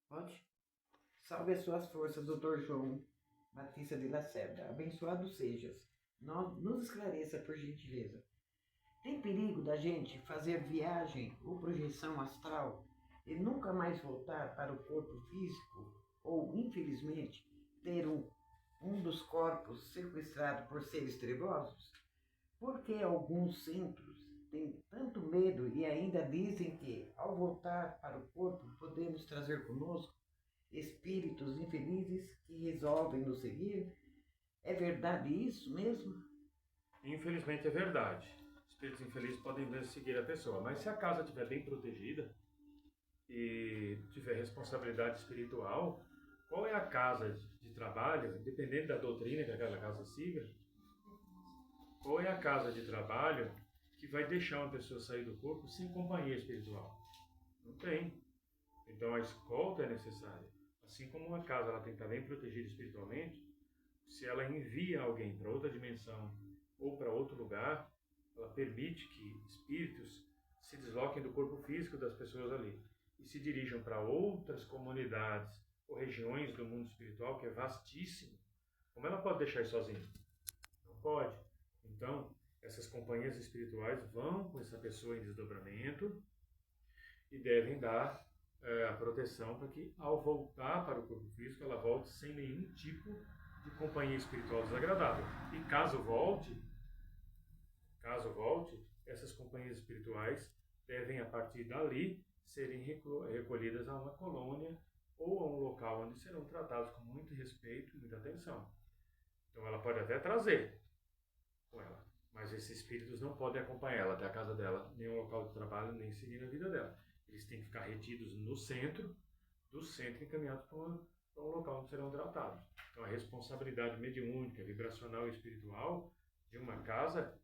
Pode? Salve as suas forças, Dr. João Batista de Lacerda. Abençoado sejas. Nos esclareça, por gentileza. Tem perigo da gente fazer viagem ou projeção astral e nunca mais voltar para o corpo físico? Ou, infelizmente, ter um dos corpos sequestrado por seres trevosos? Por que alguns centros têm tanto medo e ainda dizem que, ao voltar para o corpo, podemos trazer conosco espíritos infelizes que resolvem nos seguir? É verdade isso mesmo? Infelizmente é verdade. Espíritos infelizes podem mesmo seguir a pessoa, mas se a casa estiver bem protegida e tiver responsabilidade espiritual, qual é a casa de trabalho, independente da doutrina que aquela casa siga, qual é a casa de trabalho que vai deixar uma pessoa sair do corpo sem companhia espiritual? Não tem. Então a escolta é necessária. Assim como uma casa ela tem que estar bem protegida espiritualmente, se ela envia alguém para outra dimensão ou para outro lugar, ela permite que espíritos se desloquem do corpo físico das pessoas ali e se dirijam para outras comunidades ou regiões do mundo espiritual, que é vastíssimo. Como ela pode deixar isso sozinha? Não pode. Então, essas companhias espirituais vão com essa pessoa em desdobramento e devem dar a proteção para que, ao voltar para o corpo físico, ela volte sem nenhum tipo de companhia espiritual desagradável. E caso volte, essas companhias espirituais devem, a partir dali, serem recolhidas a uma colônia ou a um local onde serão tratados com muito respeito e muita atenção. Então ela pode até trazer com ela, mas esses espíritos não podem acompanhar ela até a casa dela, nem o local de trabalho, nem seguir a vida dela. Eles têm que ficar retidos no centro, do centro encaminhados para um local onde serão tratados. Então a responsabilidade mediúnica, vibracional e espiritual de uma casa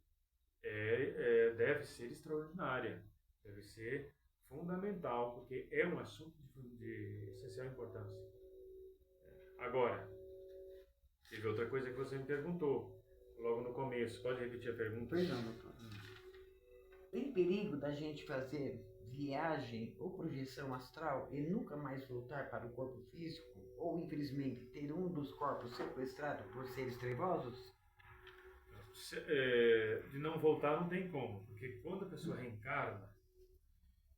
deve ser extraordinária, deve ser fundamental, porque é um assunto de essencial importância. Agora, teve outra coisa que você me perguntou logo no começo. Pode repetir a pergunta? Perdão, doutor. Tem perigo da gente fazer viagem ou projeção astral e nunca mais voltar para o corpo físico? Ou, infelizmente, ter um dos corpos sequestrado por seres trevosos? De não voltar não tem como, porque quando a pessoa reencarna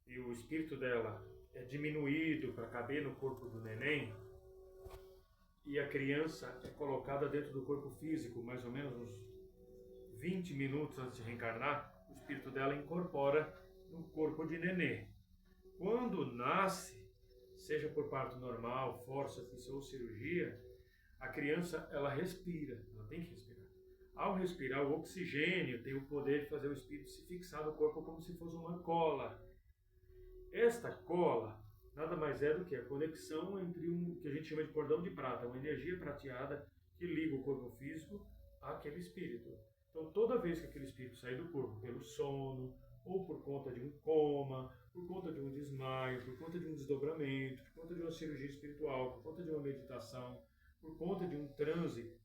e o espírito dela é diminuído para caber no corpo do neném, e a criança é colocada dentro do corpo físico, mais ou menos uns 20 minutos antes de reencarnar, o espírito dela incorpora no corpo de nenê. Quando nasce, seja por parto normal, forceps ou cirurgia, a criança ela respira, ela tem que respirar. Ao respirar, o oxigênio tem o poder de fazer o espírito se fixar no corpo como se fosse uma cola. Esta cola nada mais é do que a conexão entre um que a gente chama de cordão de prata, uma energia prateada que liga o corpo físico àquele espírito. Então, toda vez que aquele espírito sair do corpo pelo sono, ou por conta de um coma, por conta de um desmaio, por conta de um desdobramento, por conta de uma cirurgia espiritual, por conta de uma meditação, por conta de um transe,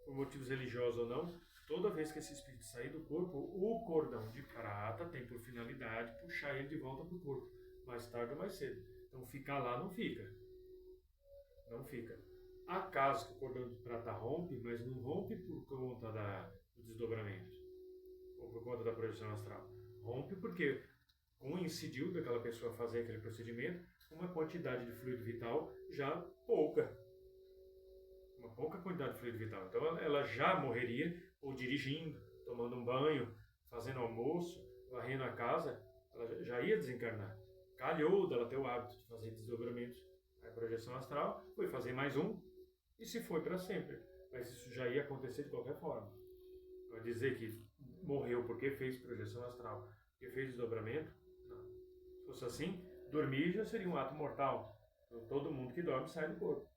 por motivos religiosos ou não, toda vez que esse espírito sair do corpo, o cordão de prata tem por finalidade puxar ele de volta para o corpo, mais tarde ou mais cedo. Então ficar lá não fica. Não fica. Há casos que o cordão de prata rompe, mas não rompe por conta do desdobramento ou por conta da projeção astral. Rompe porque coincidiu daquela pessoa fazer aquele procedimento com uma quantidade de fluido vital já pouca. Uma pouca quantidade de fluido vital. Então ela já morreria, ou dirigindo, tomando um banho, fazendo almoço, varrendo a casa, ela já ia desencarnar. Calhou dela ter o hábito de fazer desdobramentos. A projeção astral foi fazer mais um, e se foi para sempre. Mas isso já ia acontecer de qualquer forma. Vai dizer que morreu porque fez projeção astral, porque fez desdobramento? Não. Se fosse assim, dormir já seria um ato mortal. Então, todo mundo que dorme sai do corpo.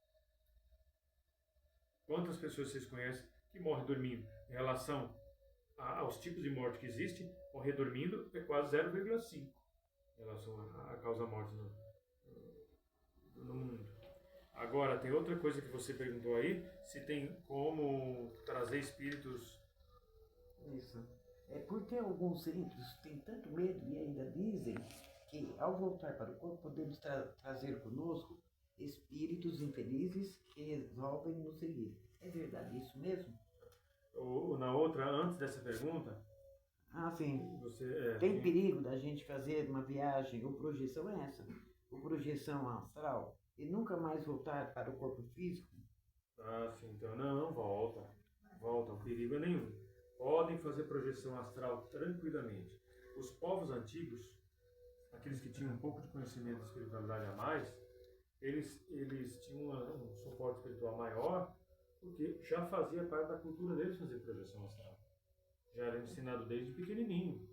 Quantas pessoas vocês conhecem que morrem dormindo? Em relação aos tipos de morte que existem, morrer dormindo é quase 0,5 em relação à causa morte no mundo. Agora, tem outra coisa que você perguntou aí, se tem como trazer espíritos. Isso. É porque alguns centros têm tanto medo e ainda dizem que, ao voltar para o corpo, podemos trazer conosco espíritos infelizes que resolvem nos seguir. É verdade isso mesmo? Na outra, antes dessa pergunta, Ah, sim. você Tem perigo da gente fazer uma viagem ou projeção essa, ou projeção astral, e nunca mais voltar para o corpo físico? Ah, sim, então não, volta. Volta, o perigo é nenhum. Podem fazer projeção astral tranquilamente. Os povos antigos, aqueles que tinham um pouco de conhecimento de espiritualidade a mais, eles tinham um suporte espiritual maior, porque já fazia parte da cultura deles fazer projeção astral. Já era ensinado desde pequenininho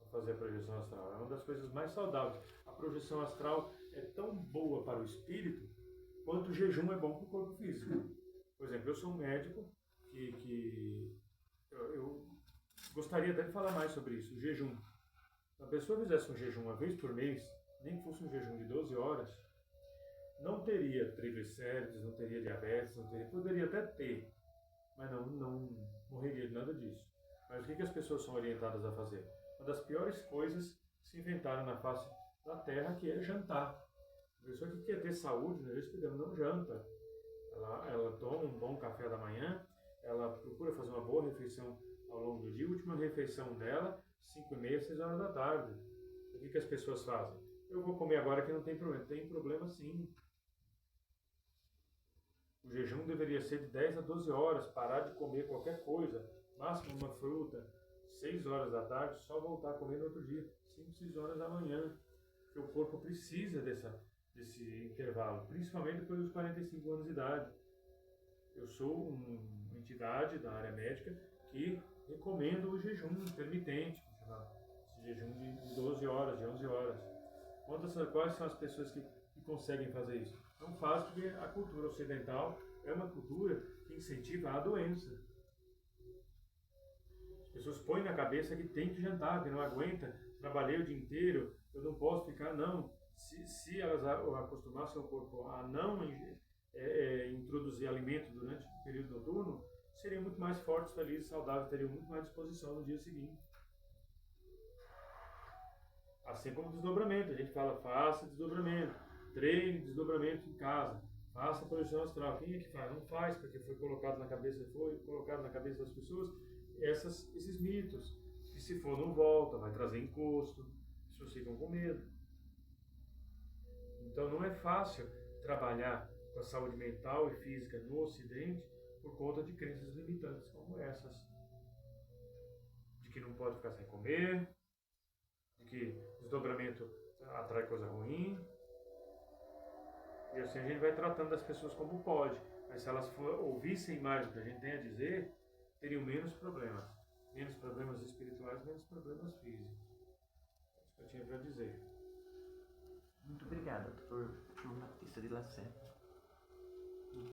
a fazer a projeção astral. É uma das coisas mais saudáveis. A projeção astral é tão boa para o espírito quanto o jejum é bom para o corpo físico. Por exemplo, eu sou um médico que eu gostaria até de falar mais sobre isso, o jejum. Se a pessoa fizesse um jejum uma vez por mês, nem que fosse um jejum de 12 horas, não teria triglicérides, não teria diabetes, poderia até ter, mas não morreria de nada disso. Mas o que as pessoas são orientadas a fazer? Uma das piores coisas que se inventaram na face da Terra, que é jantar. A pessoa que quer ter saúde, nós explicamos, não janta. Ela toma um bom café da manhã, ela procura fazer uma boa refeição ao longo do dia. A última refeição dela, 5h30, 6 horas da tarde. O que as pessoas fazem? Eu vou comer agora que não tem problema. Tem problema sim. O jejum deveria ser de 10 a 12 horas, parar de comer qualquer coisa, máximo uma fruta, 6 horas da tarde, só voltar a comer no outro dia, 5, 6 horas da manhã. Porque o corpo precisa desse intervalo, principalmente depois dos 45 anos de idade. Eu sou uma entidade da área médica que recomendo o jejum intermitente, esse jejum de 12 horas, de 11 horas. Quais são as pessoas que conseguem fazer isso? Não faz porque a cultura ocidental é uma cultura que incentiva a doença. As pessoas põem na cabeça que tem que jantar, que não aguenta, trabalhei o dia inteiro, eu não posso ficar, não. Se elas acostumassem o corpo a não introduzir alimento durante o período noturno, seriam muito mais fortes, felizes, saudáveis, teriam muito mais disposição no dia seguinte. Assim como desdobramento, a gente fala, faça desdobramento, treine desdobramento em casa, faça projeção astral. Quem é que faz? Não faz, porque foi colocado na cabeça das pessoas esses mitos, que se for não volta, vai trazer encosto, as pessoas ficam com medo. Então não é fácil trabalhar com a saúde mental e física no Ocidente por conta de crenças limitantes como essas. De que não pode ficar sem comer, de que desdobramento atrai coisa ruim. E assim a gente vai tratando as pessoas como pode. Mas se elas ouvissem mais o que a gente tem a dizer, teriam menos problemas. Menos problemas espirituais, menos problemas físicos. É isso que eu tinha para dizer. Muito obrigado, Dr. João Batista de Lacerda.